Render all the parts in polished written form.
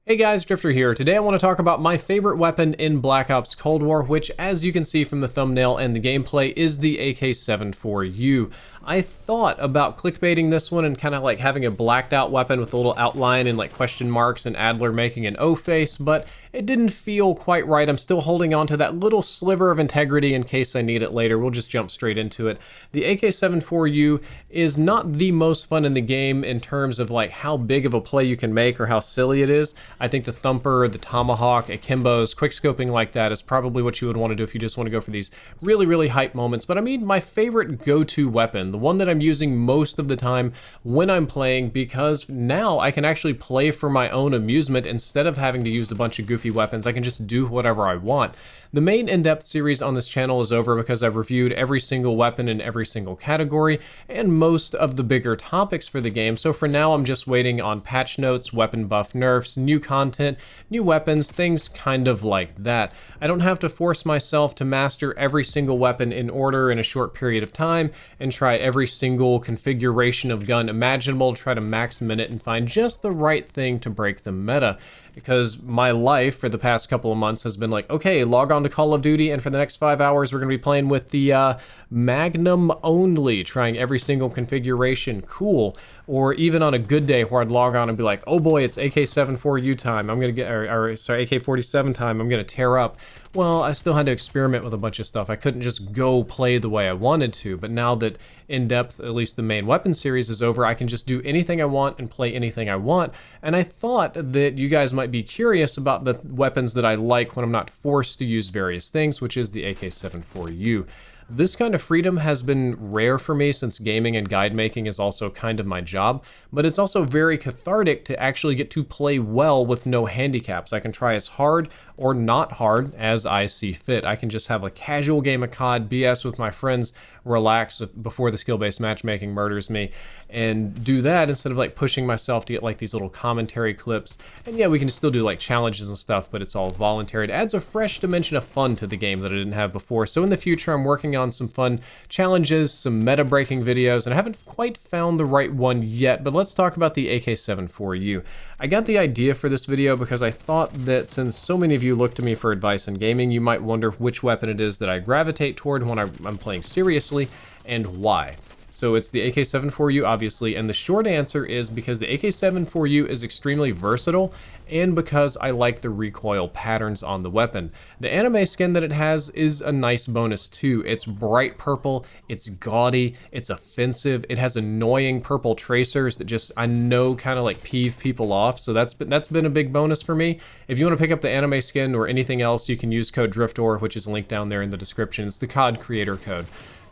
Hey guys, Drifter here. Today I want to talk about my favorite weapon in Black Ops Cold War, which, as you can see from the thumbnail and the gameplay, is the AK-74U. I thought about clickbaiting this one and kind of like having a blacked out weapon with a little outline and like question marks and Adler making an O face, but it didn't feel quite right. I'm still holding on to that little sliver of integrity in case I need it later. We'll just jump straight into it. The AK-74U is not the most fun in the game in terms of like how big of a play you can make or how silly it is. I think the Thumper, the Tomahawk, Akimbos, quickscoping like that is probably what you would want to do if you just want to go for these really hype moments. But I mean, my favorite go-to weapon, the one that I'm using most of the time when I'm playing, because now I can actually play for my own amusement instead of having to use a bunch of goofy weapons. I can just do whatever I want. The main in-depth series on this channel is over because I've reviewed every single weapon in every single category and most of the bigger topics for the game, so for now I'm just waiting on patch notes, weapon buff nerfs, new content, new weapons, things kind of like that. I don't have to force myself to master every single weapon in order in a short period of time and try every single configuration of gun imaginable to try to max minute and find just the right thing to break the meta. Because my life for the past couple of months has been like, okay, log on to Call of Duty, and for the next 5 hours we're going to be playing with the Magnum only, trying every single configuration. Cool. Or even on a good day where I'd log on and be like, oh boy, it's AK-74U time. I'm going to get, sorry, AK-47 time. I'm going to tear up. Well, I still had to experiment with a bunch of stuff. I couldn't just go play the way I wanted to, but now that in-depth, at least the main weapon series is over, I can just do anything I want and play anything I want. And I thought that you guys might be curious about the weapons that I like when I'm not forced to use various things, which is the AK-74U. This kind of freedom has been rare for me since gaming and guide making is also kind of my job, but it's also very cathartic to actually get to play well with no handicaps. I can try as hard or not hard as I see fit. I can just have a casual game of COD, BS with my friends, relax before the skill-based matchmaking murders me, and do that instead of like pushing myself to get like these little commentary clips. And yeah, we can still do like challenges and stuff, but it's all voluntary. It adds a fresh dimension of fun to the game that I didn't have before. So in the future, I'm working on some fun challenges, some meta-breaking videos, and I haven't quite found the right one yet, but let's talk about the AK-74U. I got the idea for this video because I thought that since so many of you look to me for advice in gaming, you might wonder which weapon it is that I gravitate toward when I'm playing seriously and why. So it's the AK-74U, obviously, and the short answer is because the AK-74U is extremely versatile and because I like the recoil patterns on the weapon. The anime skin that it has is a nice bonus too. It's bright purple, it's gaudy, it's offensive, it has annoying purple tracers that just, I know, kind of like peeve people off, so that's been a big bonus for me. If you want to pick up the anime skin or anything else, you can use code DRIFTOR, which is linked down there in the description. It's the CoD Creator code.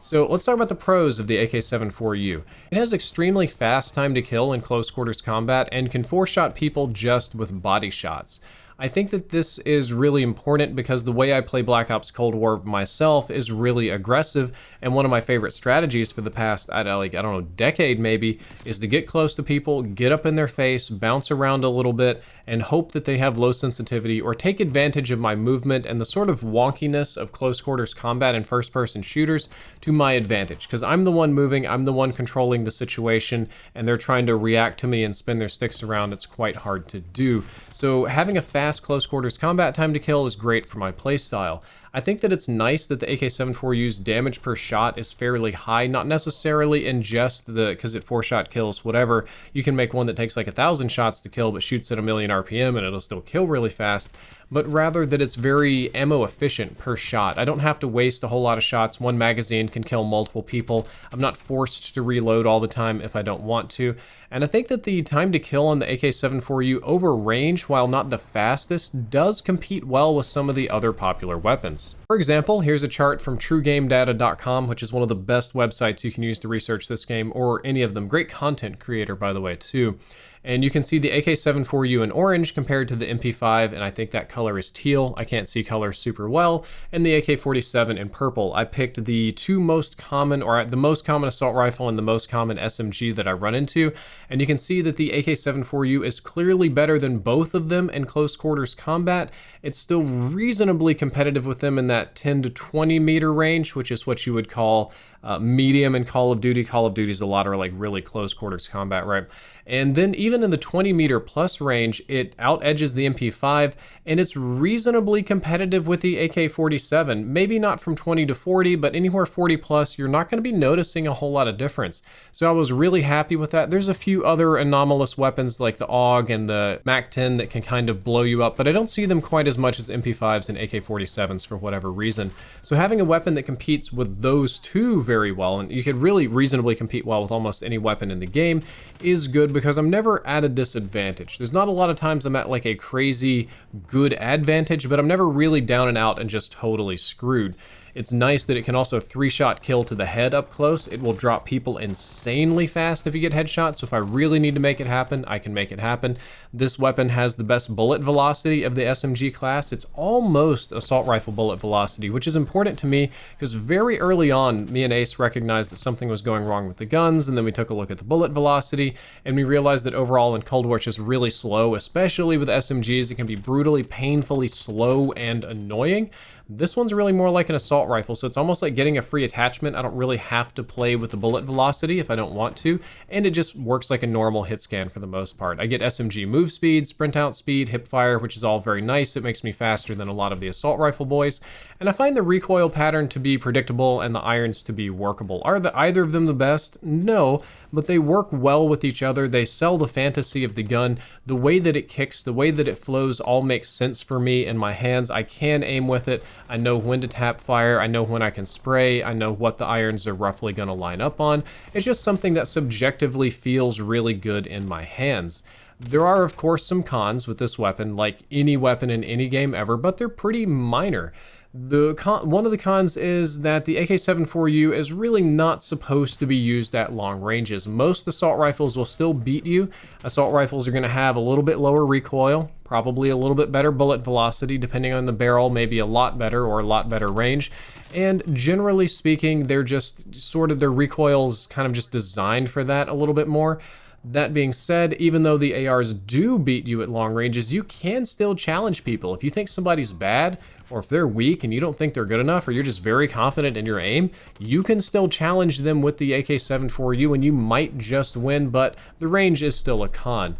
So let's talk about the pros of the AK-74U. It has extremely fast time to kill in close quarters combat and can four-shot people just with body shots. I think that this is really important because the way I play Black Ops Cold War myself is really aggressive, and one of my favorite strategies for the past, I don't know, decade maybe, is to get close to people, get up in their face, bounce around a little bit, and hope that they have low sensitivity or take advantage of my movement and the sort of wonkiness of close quarters combat and first-person shooters to my advantage. Because I'm the one moving, I'm the one controlling the situation, and they're trying to react to me and spin their sticks around. It's quite hard to do. So having a fast close quarters combat time to kill is great for my playstyle. I think that it's nice that the AK-74U's damage per shot is fairly high, not necessarily in just because it 4-shot kills whatever. You can make one that takes like 1,000 shots to kill but shoots at 1,000,000 RPM and it'll still kill really fast, but rather that it's very ammo efficient per shot. I don't have to waste a whole lot of shots. One magazine can kill multiple people. I'm not forced to reload all the time if I don't want to. And I think that the time to kill on the AK-74U over range, while not the fastest, does compete well with some of the other popular weapons. For example, here's a chart from TrueGameData.com, which is one of the best websites you can use to research this game, or any of them. Great content creator, by the way, too. And you can see the AK-74U in orange compared to the MP5, and I think that color is teal. I can't see color super well. And the AK-47 in purple. I picked the two most common, or the most common assault rifle and the most common SMG that I run into. And you can see that the AK-74U is clearly better than both of them in close quarters combat. It's still reasonably competitive with them in that 10 to 20 meter range, which is what you would call medium in Call of Duty. Call of Duty's a lot of like really close quarters combat, right? And then even in the 20-meter plus range, it out-edges the MP5, and it's reasonably competitive with the AK-47. Maybe not from 20 to 40, but anywhere 40 plus, you're not going to be noticing a whole lot of difference. So I was really happy with that. There's a few other anomalous weapons like the AUG and the MAC-10 that can kind of blow you up, but I don't see them quite as much as MP5s and AK-47s for whatever reason. So having a weapon that competes with those two very well, and you could really reasonably compete well with almost any weapon in the game, is good because I'm never at a disadvantage. There's not a lot of times I'm at like a crazy good advantage, but I'm never really down and out and just totally screwed. It's nice that it can also 3-shot kill to the head up close. It will drop people insanely fast if you get headshots, so if I really need to make it happen, I can make it happen. This weapon has the best bullet velocity of the SMG class. It's almost assault rifle bullet velocity, which is important to me because very early on, me and Ace recognized that something was going wrong with the guns, and then we took a look at the bullet velocity, and we realized that overall in Cold War it's just really slow, especially with SMGs. It can be brutally, painfully slow and annoying. This one's really more like an assault rifle, so it's almost like getting a free attachment. I don't really have to play with the bullet velocity if I don't want to, and it just works like a normal hit scan for the most part. I get SMG move speed, sprint out speed, hip fire, which is all very nice. It makes me faster than a lot of the assault rifle boys, and I find the recoil pattern to be predictable and the irons to be workable. Are either of them the best? No, but they work well with each other. They sell the fantasy of the gun. The way that it kicks, the way that it flows all makes sense for me in my hands. I can aim with it. I know when to tap fire, I know when I can spray, I know what the irons are roughly going to line up on. It's just something that subjectively feels really good in my hands. There are, of course, some cons with this weapon, like any weapon in any game ever, but they're pretty minor. One of the cons is that the AK-74U is really not supposed to be used at long ranges. Most assault rifles will still beat you. Assault rifles are going to have a little bit lower recoil, probably a little bit better bullet velocity, depending on the barrel, maybe a lot better or a lot better range. And generally speaking, they're just sort of, their recoil's kind of just designed for that a little bit more. That being said, even though the ARs do beat you at long ranges, you can still challenge people. If you think somebody's bad, or if they're weak and you don't think they're good enough, or you're just very confident in your aim, you can still challenge them with the AK-74U and you might just win, but the range is still a con.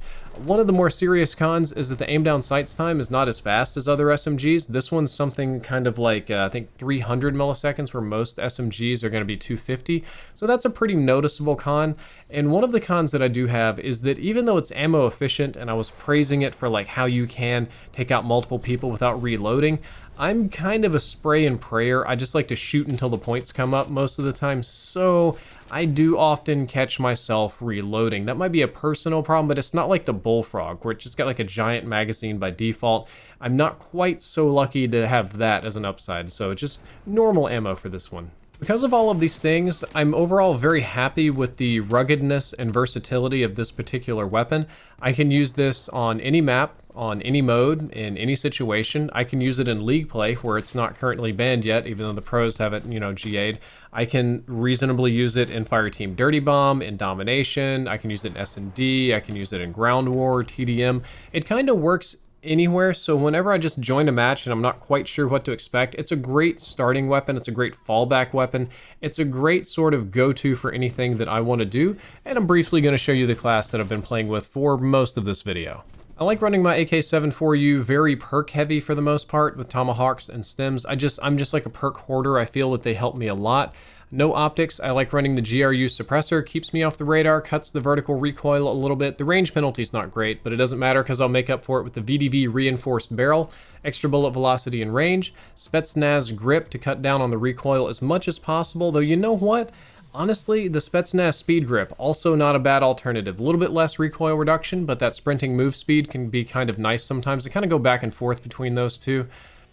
One of the more serious cons is that the aim down sights time is not as fast as other SMGs. This one's something kind of like, I think 300 milliseconds, where most SMGs are going to be 250. So that's a pretty noticeable con. And one of the cons that I do have is that even though it's ammo efficient, and I was praising it for like how you can take out multiple people without reloading, I'm kind of a spray and prayer. I just like to shoot until the points come up most of the time, so I do often catch myself reloading. That might be a personal problem, but it's not like the Bullfrog, where it just got like a giant magazine by default. I'm not quite so lucky to have that as an upside, so just normal ammo for this one. Because of all of these things, I'm overall very happy with the ruggedness and versatility of this particular weapon. I can use this on any map, on any mode, in any situation. I can use it in League play, where it's not currently banned yet, even though the pros haven't, GA'd. I can reasonably use it in Fireteam Dirty Bomb, in Domination. I can use it in S&D. I can use it in Ground War, TDM. It kind of works anywhere, so whenever I just join a match and I'm not quite sure what to expect, it's a great starting weapon, it's a great fallback weapon, it's a great sort of go-to for anything that I want to do, and I'm briefly going to show you the class that I've been playing with for most of this video. I like running my AK-74U very perk heavy for the most part, with tomahawks and stems. I'm just like a perk hoarder. I feel that they help me a lot. No optics. I like running the GRU suppressor, keeps me off the radar, cuts the vertical recoil a little bit. The range penalty's not great, but it doesn't matter because I'll make up for it with the VDV reinforced barrel, extra bullet velocity and range, Spetsnaz grip to cut down on the recoil as much as possible, though you know what? Honestly, the Spetsnaz speed grip, also not a bad alternative. A little bit less recoil reduction, but that sprinting move speed can be kind of nice sometimes. I kind of go back and forth between those two.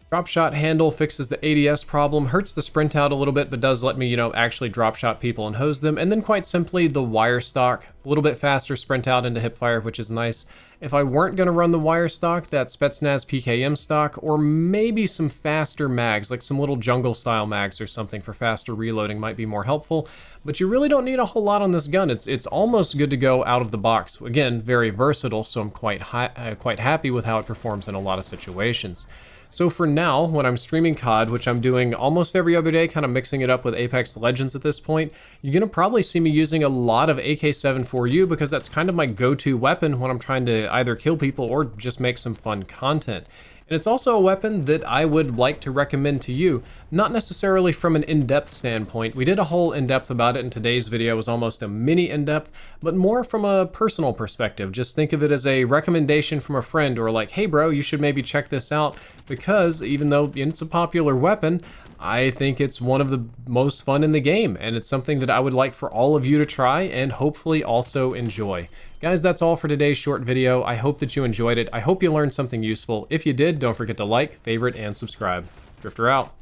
Drop shot handle fixes the ADS problem, hurts the sprint out a little bit, but does let me, actually drop shot people and hose them. And then quite simply, the wire stock, a little bit faster sprint out into hip fire, which is nice. If I weren't going to run the wire stock, that Spetsnaz PKM stock, or maybe some faster mags, like some little jungle style mags or something for faster reloading might be more helpful. But you really don't need a whole lot on this gun. It's almost good to go out of the box. Again, very versatile, so I'm quite happy with how it performs in a lot of situations. So for now, when I'm streaming COD, which I'm doing almost every other day, kind of mixing it up with Apex Legends at this point, you're going to probably see me using a lot of AK-74U because that's kind of my go-to weapon when I'm trying to either kill people or just make some fun content. And it's also a weapon that I would like to recommend to you, not necessarily from an in-depth standpoint. We did a whole in-depth about it in today's video. It was almost a mini in-depth, but more from a personal perspective. Just think of it as a recommendation from a friend, or like, hey bro, you should maybe check this out, because even though it's a popular weapon, I think it's one of the most fun in the game, and it's something that I would like for all of you to try and hopefully also enjoy. Guys, that's all for today's short video. I hope that you enjoyed it. I hope you learned something useful. If you did, don't forget to like, favorite, and subscribe. Drifter out.